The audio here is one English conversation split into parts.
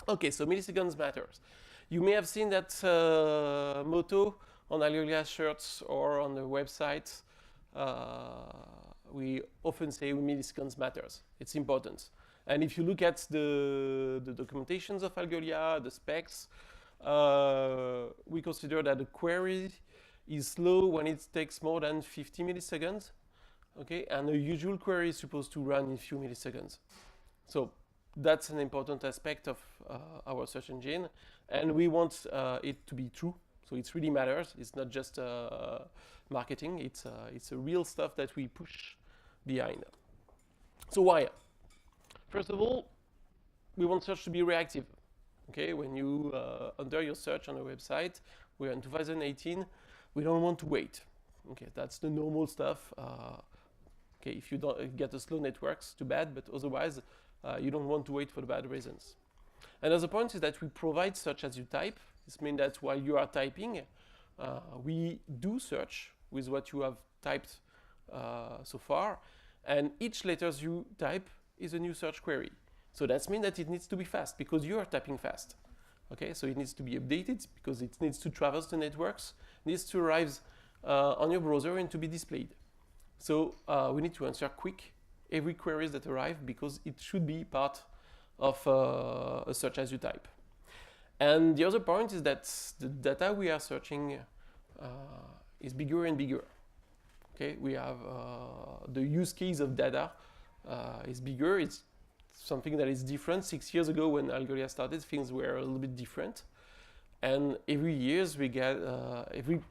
Okay, so milliseconds matters. You may have seen that motto on Algolia shirts or on the website. We often say milliseconds matters. It's important. And if you look at the documentations of Algolia, the specs, we consider that a query is slow when it takes more than 50 milliseconds. Okay, and a usual query is supposed to run in few milliseconds. So that's an important aspect of our search engine, and we want it to be true. So it really matters. It's not just marketing. It's a real stuff that we push behind. So why? First of all, we want search to be reactive. Okay, when you enter your search on a website, we're in 2018. We don't want to wait. Okay, that's the normal stuff. Okay, if you don't get a slow networks, too bad. But otherwise, you don't want to wait for the bad reasons. Another point is that we provide search as you type. This means that while you are typing, we do search with what you have typed so far, and each letter you type is a new search query. So that means that it needs to be fast because you are typing fast. Okay, so it needs to be updated because it needs to traverse the networks, needs to arrive on your browser and to be displayed. So we need to answer quick every queries that arrive because it should be part of a search as you type. And the other point is that the data we are searching is bigger and bigger. Okay, we have the use case of data is bigger. It's something that is different. 6 years ago when Algolia started, things were a little bit different. And every years we get, even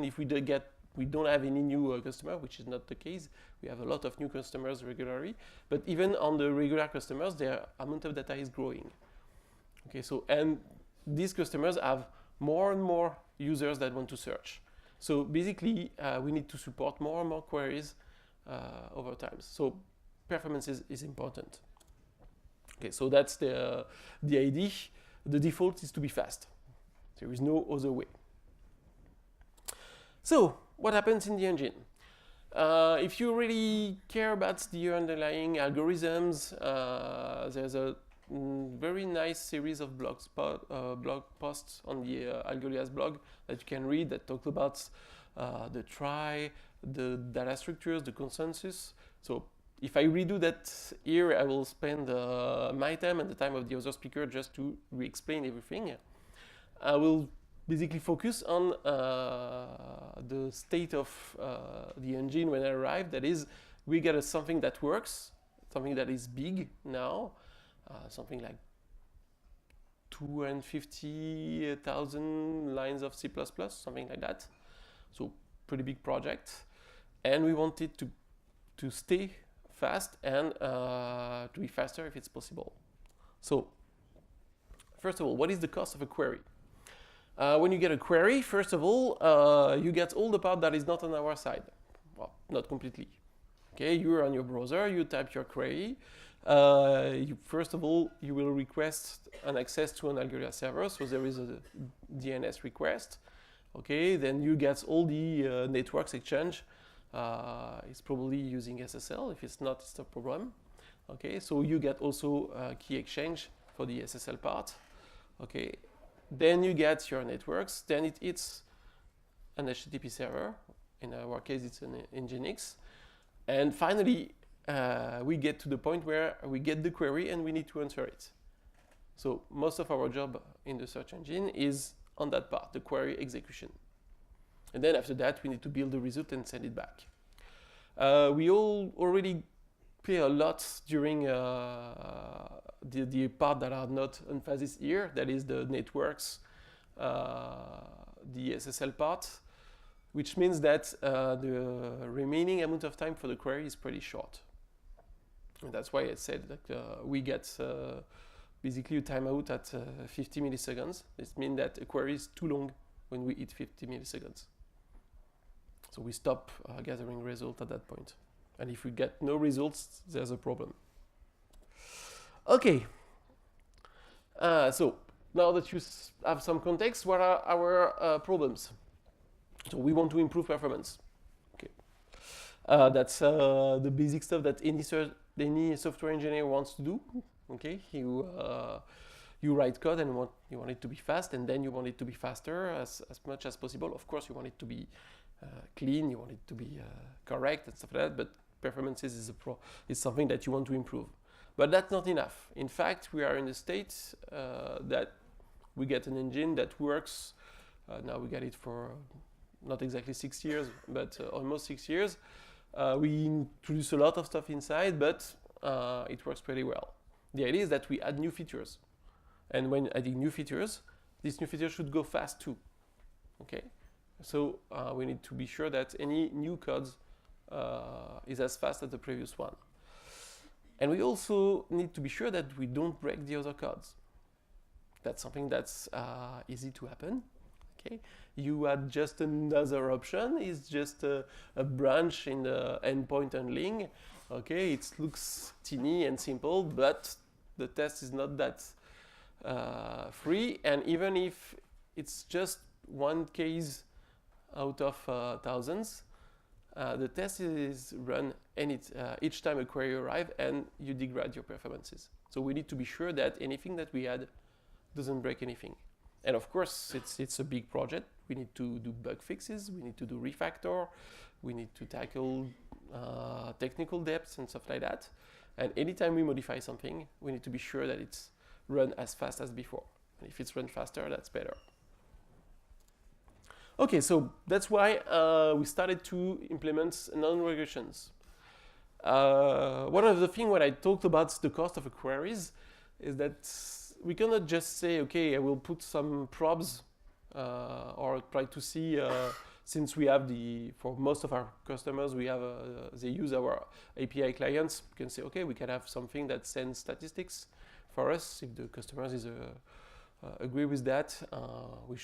if we don't have any new customer, which is not the case. We have a lot of new customers regularly, but even on the regular customers, their amount of data is growing. Okay, so and these customers have more and more users that want to search. So basically, we need to support more and more queries over time. So performance is important. Okay, so that's the idea. The default is to be fast. There is no other way. So what happens in the engine? If you really care about the underlying algorithms, there's a very nice series of blog posts on the Algolia's blog that you can read that talks about the try, the data structures, the consensus. So if I redo that here, I will spend my time and the time of the other speaker just to re-explain everything. I will basically focus on the state of the engine when I arrive. That is, we get something that works, something that is big now, something like 250,000 lines of C++, something like that. So pretty big project. And we want it to stay fast and to be faster if it's possible. So first of all, what is the cost of a query? When you get a query, first of all, you get all the part that is not on our side. Well, not completely. Okay, you're on your browser, you type your query. First of all, you will request an access to an Algolia server, so there is a DNS request. Okay, then you get all the networks exchange. It's probably using SSL. If it's not, it's a problem. Okay, so you get also key exchange for the SSL part. Okay, then you get your networks. Then it hits an HTTP server. In our case, it's an Nginx. And finally, we get to the point where we get the query and we need to answer it. So most of our job in the search engine is on that part, the query execution. And then after that, we need to build the result and send it back. We all already pay a lot during the part that are not emphasis here, that is the networks, the SSL part, which means that the remaining amount of time for the query is pretty short. And that's why I said that we get basically a timeout at 50 milliseconds. This means that a query is too long when we hit 50 milliseconds. So we stop gathering results at that point. And if we get no results, there's a problem. Okay. So now that you have some context, what are our problems? So we want to improve performance. Okay. That's the basic stuff that any software engineer wants to do. Okay, you write code and you want it to be fast, and then you want it to be faster as much as possible. Of course, you want it to be clean, you want it to be correct and stuff like that, but performances is something that you want to improve. But that's not enough. In fact, we are in a state that we get an engine that works. Now we got it for not exactly 6 years, but almost 6 years. We introduce a lot of stuff inside, but it works pretty well. The idea is that we add new features. And when adding new features, these new features should go fast too. Okay? So we need to be sure that any new code is as fast as the previous one. And we also need to be sure that we don't break the other codes. That's something that's easy to happen. Okay? You add just another option. It's just a branch in the endpoint handling. Okay, it looks teeny and simple, but the test is not that free. And even if it's just one case out of thousands, the test is run each time a query arrives, and you degrade your performances. So we need to be sure that anything that we add doesn't break anything. And of course, it's a big project. We need to do bug fixes. We need to do refactor. We need to tackle technical depths and stuff like that. And anytime we modify something, we need to be sure that it's run as fast as before. And if it's run faster, that's better. Okay, so that's why we started to implement non-regressions. One of the things when I talked about the cost of a queries is that we cannot just say, okay, I will put some probes or try to see, since we have for most of our customers, we have they use our API clients. We can say, okay, we can have something that sends statistics for us. If the customers agree with that, we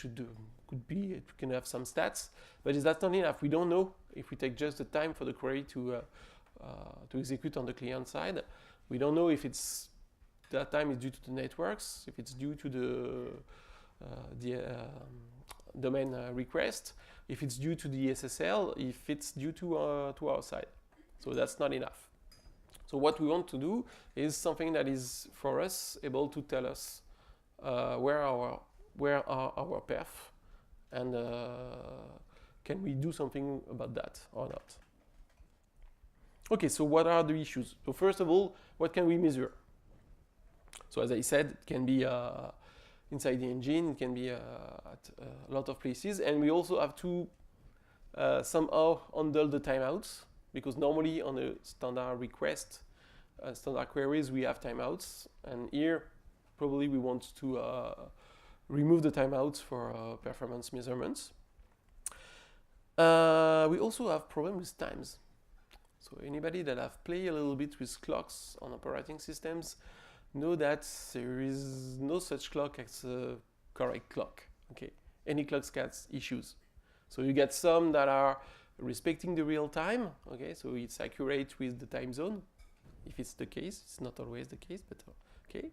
can have some stats. But is that not enough? We don't know if we take just the time for the query to execute on the client side. We don't know if that time is due to the networks, if it's due to the domain request, if it's due to the SSL, if it's due to our side. So that's not enough. So what we want to do is something that is, for us, able to tell us where are our perf, and can we do something about that or not? Okay, so what are the issues? So first of all, what can we measure? So as I said, it can be inside the engine, it can be at a lot of places, and we also have to somehow handle the timeouts, because normally on a standard request, standard queries, we have timeouts, and here probably we want to remove the timeouts for performance measurements. We also have problems with times. So anybody that have played a little bit with clocks on operating systems know that there is no such clock as a correct clock. Okay, any clock has issues. So you get some that are respecting the real time. Okay, so it's accurate with the time zone, if it's the case. It's not always the case, but okay.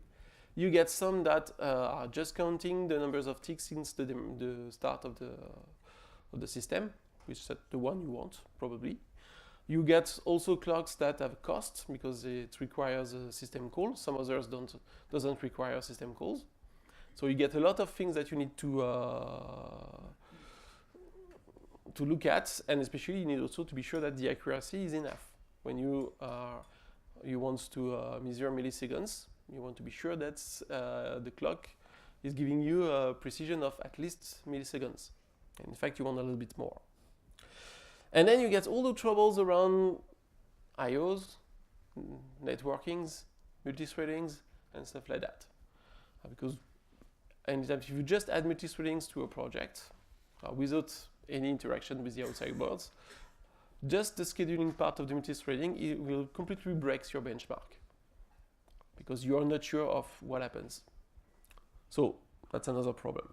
You get some that are just counting the numbers of ticks since the start of the system, which is the one you want, probably. You get also clocks that have cost because it requires a system call. Some others doesn't require system calls. So you get a lot of things that you need to look at, and especially you need also to be sure that the accuracy is enough. When you want to measure milliseconds, you want to be sure that the clock is giving you a precision of at least milliseconds. And in fact, you want a little bit more. And then you get all the troubles around IOs, networkings, multithreadings, and stuff like that. Because anytime if you just add multithreadings to a project without any interaction with the outside worlds, just the scheduling part of the multithreading, it will completely break your benchmark because you are not sure of what happens. So that's another problem.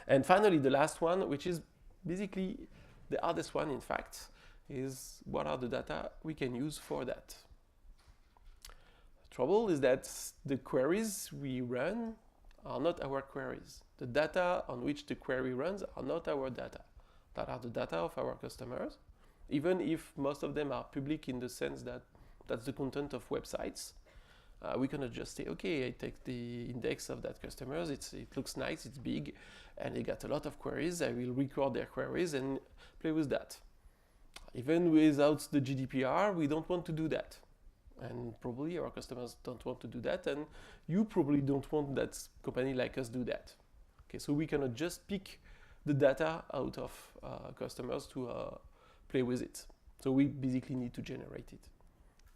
And finally, the last one, which is basically the hardest one, in fact, is what are the data we can use for that. The trouble is that the queries we run are not our queries. The data on which the query runs are not our data. That are the data of our customers, even if most of them are public in the sense that that's the content of websites. we cannot just say, okay, I take the index of that customers, it looks nice, it's big, and they got a lot of queries, I will record their queries and play with that. Even without the GDPR, we don't want to do that. And probably our customers don't want to do that, and you probably don't want that company like us do that. Okay, so we cannot just pick the data out of customers to play with it. So we basically need to generate it,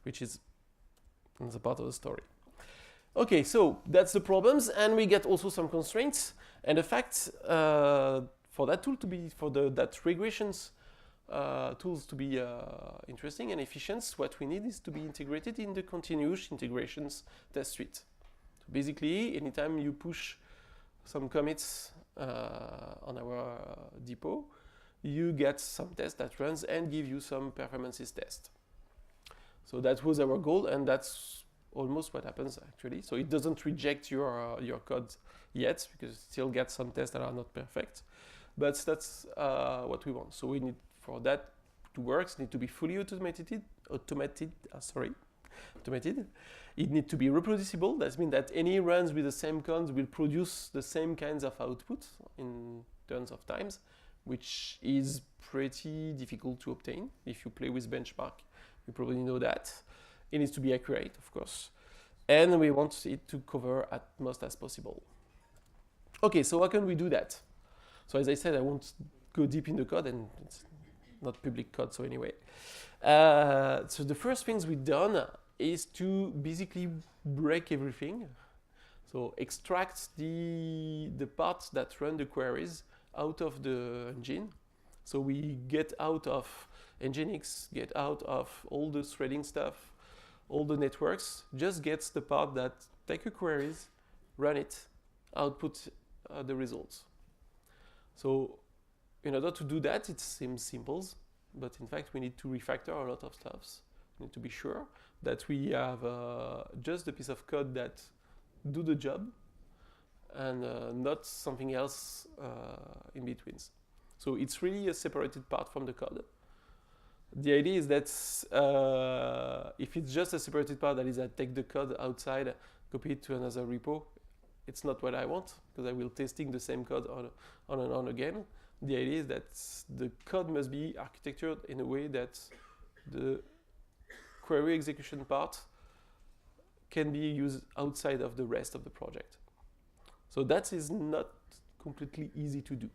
which is the part of the story. Okay, so that's the problems, and we get also some constraints. And the fact for that tool to be, that regressions tools to be interesting and efficient, what we need is to be integrated in the continuous integrations test suite. So basically, anytime you push some commits on our depot, you get some test that runs and give you some performances test. So that was our goal, and that's almost what happens actually. So it doesn't reject your code yet, because it still gets some tests that are not perfect, but that's what we want. So we need, for that to work, it needs to be fully automated. It needs to be reproducible. That means that any runs with the same code will produce the same kinds of output in tons of times, which is pretty difficult to obtain. If you play with benchmark, you probably know that. It needs to be accurate, of course. And we want it to cover as most as possible. Okay, so how can we do that? So as I said, I won't go deep in the code, and it's not public code, so anyway. So the first things we've done is to basically break everything. So extract the parts that run the queries out of the engine. So we get out of Nginx, get out of all the threading stuff, all the networks, just gets the part that take your queries, run it, output the results. So in order to do that, it seems simple, but in fact we need to refactor a lot of stuff. We need to be sure that we have just a piece of code that do the job, and not something else in between. So it's really a separated part from the code. The idea is that if it's just a separated part, that is, I take the code outside, copy it to another repo, it's not what I want, because I will testing the same code on and on again. The idea is that the code must be architectured in a way that the query execution part can be used outside of the rest of the project. So that is not completely easy to do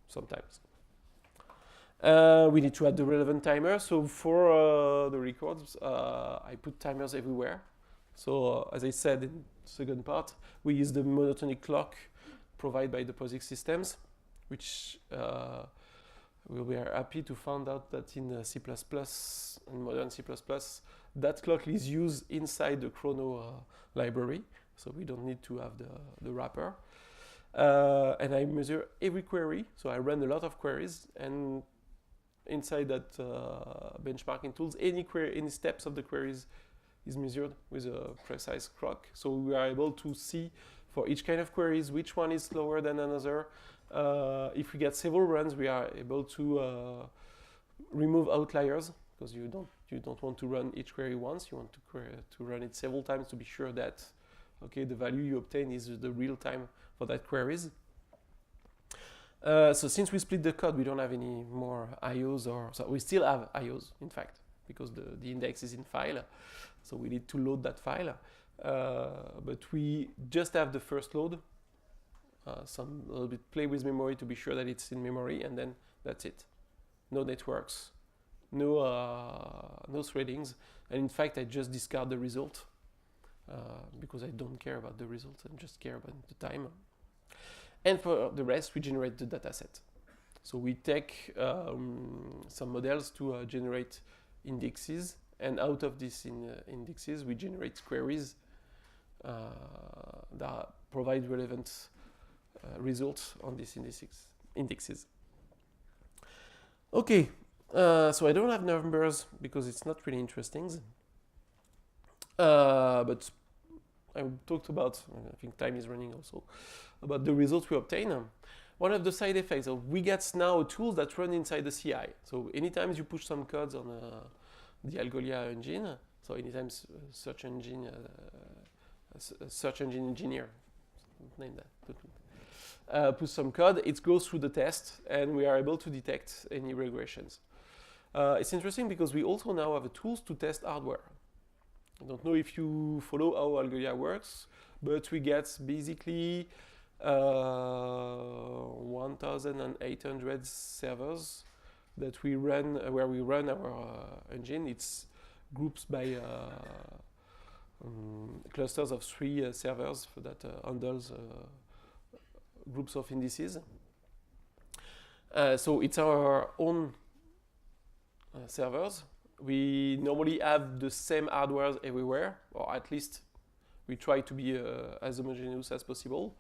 sometimes. We need to add the relevant timer. So for the records, I put timers everywhere. So as I said in the second part, we use the monotonic clock provided by the POSIX systems, which we are happy to find out that in C++ and modern C++, that clock is used inside the chrono library. So we don't need to have the wrapper. And I measure every query. So I run a lot of queries, and inside that benchmarking tools, any steps of the queries is measured with a precise clock. So we are able to see for each kind of queries which one is slower than another. If we get several runs, we are able to remove outliers, because you don't want to run each query once. You want to run it several times to be sure that the value you obtain is the real time for that queries. So since we split the code, we don't have any more IOs, so we still have IOs, in fact, because the index is in file. So we need to load that file. But we just have the first load, a little bit play with memory to be sure that it's in memory, and then that's it. No networks, no threadings, and in fact I just discard the result because I don't care about the result, I just care about the time. And for the rest, we generate the dataset. So we take some models to generate indexes, and out of these indexes, we generate queries that provide relevant results on these indexes. Okay, so I don't have numbers because it's not really interesting. But I talked about, I think time is running also, about the results we obtain. One of the side effects of we get now tools that run inside the CI. So anytime you push some codes on the Algolia engine, so anytime search engine a search engine engineer, name that, puts some code, it goes through the test, and we are able to detect any regressions. It's interesting because we also now have the tools to test hardware. I don't know if you follow how Algolia works, but we get basically 1,800 servers that we run, where we run our engine. It's groups by clusters of 3 servers that handles groups of indices. So it's our own servers. We normally have the same hardware everywhere, or at least we try to be as homogeneous as possible.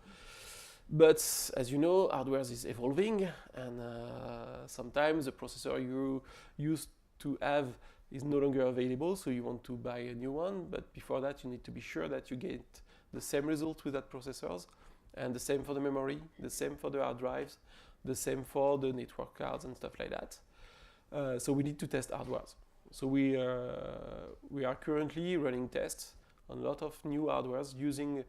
But as you know, hardware is evolving, and sometimes the processor you used to have is no longer available, so you want to buy a new one. But before that, you need to be sure that you get the same result with that processors, and the same for the memory, the same for the hard drives, the same for the network cards and stuff like that. So we need to test hardware. So we are currently running tests on a lot of new hardwares using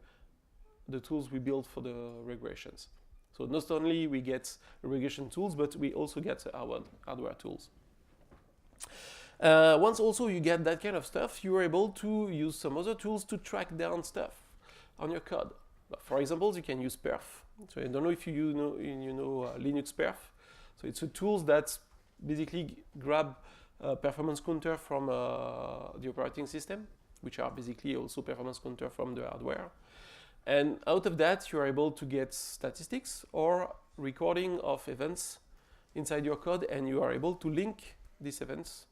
the tools we built for the regressions. So not only we get regression tools, but we also get our hardware tools. Once also you get that kind of stuff, you are able to use some other tools to track down stuff on your code. For example, you can use perf. So I don't know if you know Linux perf. So it's a tool that basically grab performance counter from the operating system, which are basically also performance counter from the hardware. And out of that, you are able to get statistics or recording of events inside your code, and you are able to link these events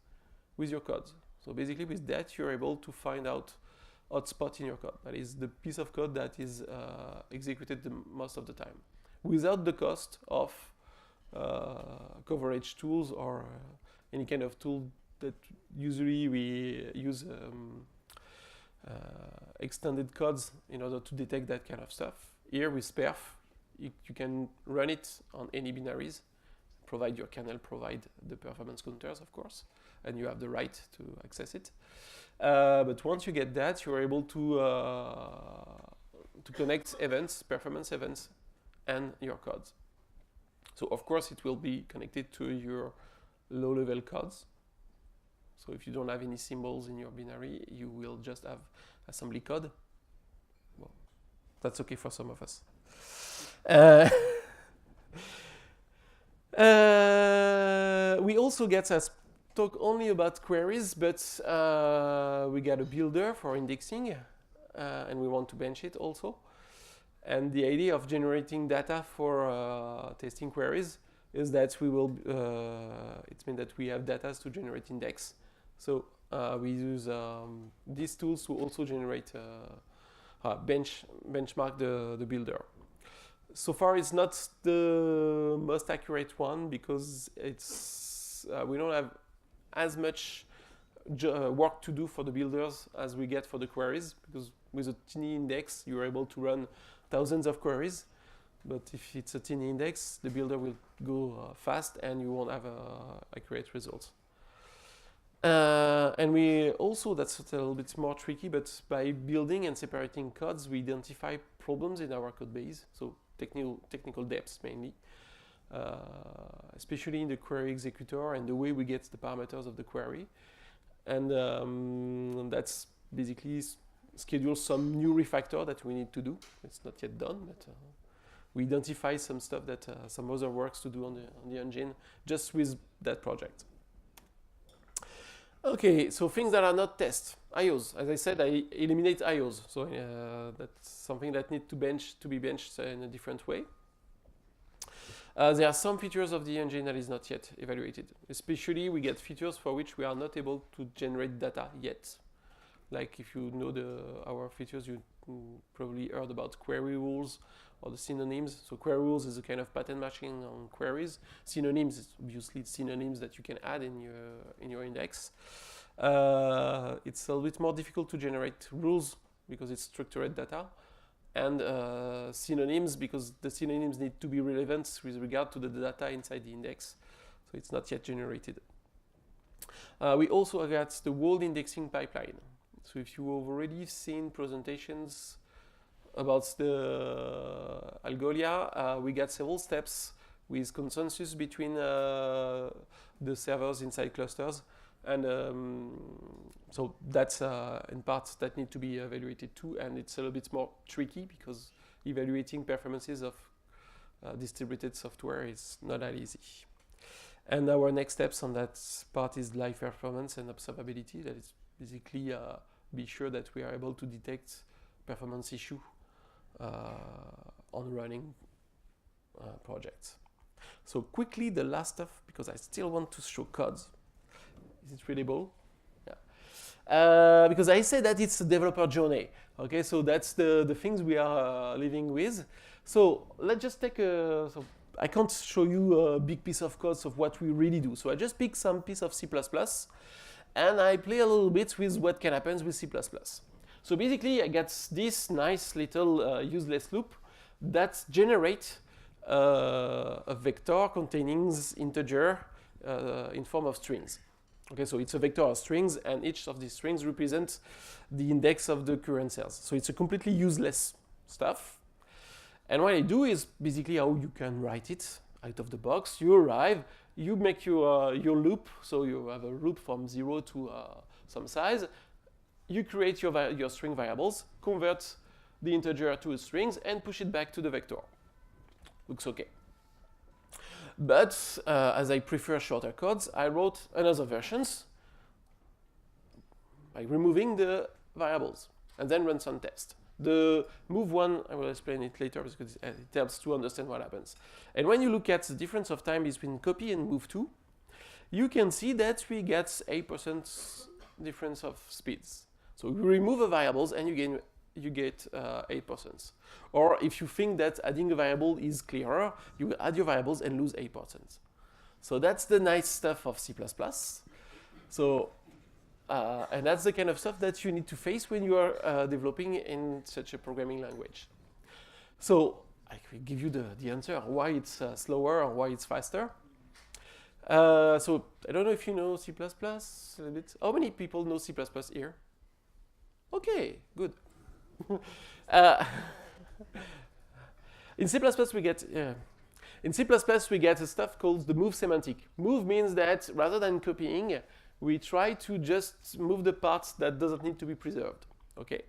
with your code. So basically with that, you're able to find out hotspot in your code. That is the piece of code that is executed the most of the time, without the cost of coverage tools or any kind of tool that usually we use extended codes in order to detect that kind of stuff. Here with perf, you can run it on any binaries, provide your kernel, provide the performance counters, of course, and you have the right to access it. But once you get that, you're able to connect events, performance events, and your codes. So of course it will be connected to your low-level codes. So if you don't have any symbols in your binary, you will just have assembly code. Well, that's okay for some of us. We also get us talk only about queries, but we got a builder for indexing, and we want to bench it also. And the idea of generating data for testing queries is that we will, it means that we have data to generate index. So we use these tools to also generate, benchmark the builder. So far, it's not the most accurate one because it's we don't have as much work to do for the builders as we get for the queries, because with a tiny index, you're able to run thousands of queries. But if it's a tiny index, the builder will go fast and you won't have accurate results. And we also, that's a little bit more tricky, but by building and separating codes, we identify problems in our code base. So technical depths mainly, especially in the query executor and the way we get the parameters of the query. And that's basically schedule some new refactor that we need to do. It's not yet done, but we identify some stuff that some other works to do on the engine just with that project. Okay, so things that are not tests. IOs. As I said, I eliminate IOs. So that's something that needs to be benched in a different way. There are some features of the engine that is not yet evaluated. Especially, we get features for which we are not able to generate data yet. Like if you know our features, you probably heard about query rules or the synonyms. So query rules is a kind of pattern matching on queries. Synonyms is obviously synonyms that you can add in your index. It's a little bit more difficult to generate rules because it's structured data, and synonyms because the synonyms need to be relevant with regard to the data inside the index. So it's not yet generated. We also got the whole indexing pipeline. So if you have already seen presentations about the Algolia, we got several steps with consensus between the servers inside clusters. And so that's in parts that need to be evaluated too. And it's a little bit more tricky because evaluating performances of distributed software is not that easy. And our next steps on that part is live performance and observability. That is basically be sure that we are able to detect performance issue on running projects. So quickly, the last stuff, because I still want to show codes. Is it readable? Yeah. Because I said that it's a developer journey. Okay, so that's the things we are living with. So let's just take a. So I can't show you a big piece of code of what we really do. So I just pick some piece of C++, and I play a little bit with what can happen with C++. So basically, I get this nice little useless loop that generates a vector containing integer in form of strings. Okay, so it's a vector of strings, and each of these strings represents the index of the current cells. So it's a completely useless stuff. And what I do is basically how you can write it out of the box. You arrive, you make your loop, so you have a loop from 0 to some size. You create your string variables, convert the integer to a strings, and push it back to the vector. Looks okay. But as I prefer shorter codes, I wrote another versions by removing the variables and then run some tests. The move one, I will explain it later because it helps to understand what happens. And when you look at the difference of time between copy and move two, you can see that we get 8% difference of speeds. So you remove the variables and you get 8%. Or if you think that adding a variable is clearer, you add your variables and lose 8%. So that's the nice stuff of C++. So, and that's the kind of stuff that you need to face when you are developing in such a programming language. So I will give you the answer, why it's slower or why it's faster. So I don't know if you know C++ a little bit. How many people know C++ here? Okay, good. In C++ we get a stuff called the move semantic. Move means that rather than copying, we try to just move the parts that doesn't need to be preserved. Okay.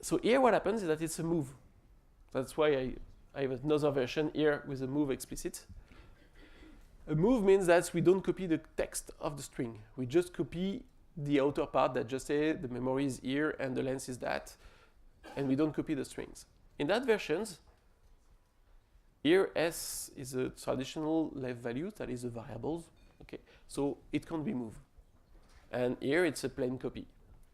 So here what happens is that it's a move. That's why I have another version here with a move explicit. A move means that we don't copy the text of the string. We just copy the outer part that just say the memory is here and the length is that, and we don't copy the strings. In that versions, here S is a traditional left value, that is the variables. Okay, so it can't be moved. And here it's a plain copy.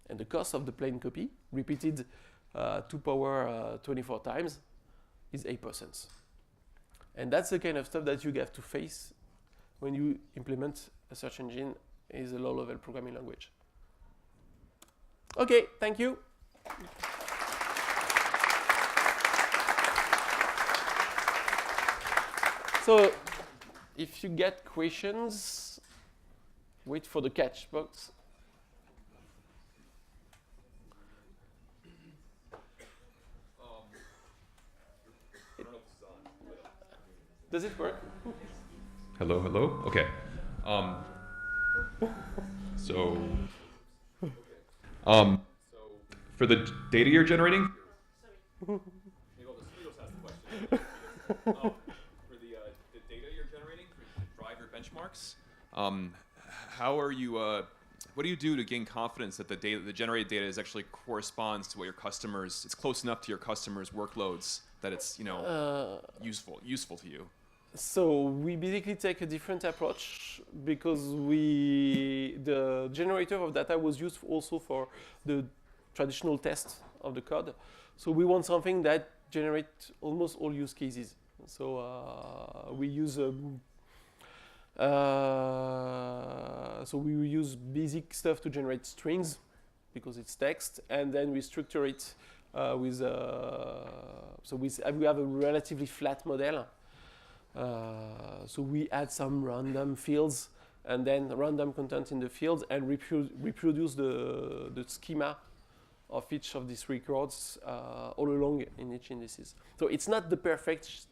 And the cost of the plain copy, repeated to power 24 times, is 8%. And that's the kind of stuff that you have to face when you implement a search engine is a low-level programming language. Okay, thank you. So, if you get questions, wait for the catch box. I don't know if this is on. Does it work? Hello, hello. Okay. So for the data you're generating. Maybe I'll just ask the question. For the data you're generating to drive your benchmarks, how are you? What do you do to gain confidence that the generated data is actually corresponds to what your customers? It's close enough to your customers' workloads that it's useful to you. So we basically take a different approach because the generator of data was used also for the traditional test of the code. So we want something that generates almost all use cases. So we use basic stuff to generate strings because it's text, and then we structure it we have a relatively flat model. So we add some random fields and then random content in the fields and reproduce the schema of each of these records all along in each indices. So it's not the perfect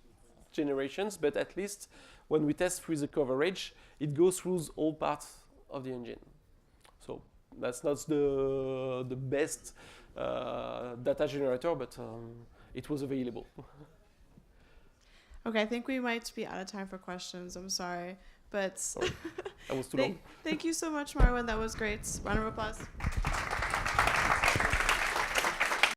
generations, but at least when we test through the coverage, it goes through all parts of the engine. So that's not the best data generator, but it was available. Okay, I think we might be out of time for questions. I'm sorry, but That was too long. thank you so much, Marwan. That was great. Round of applause.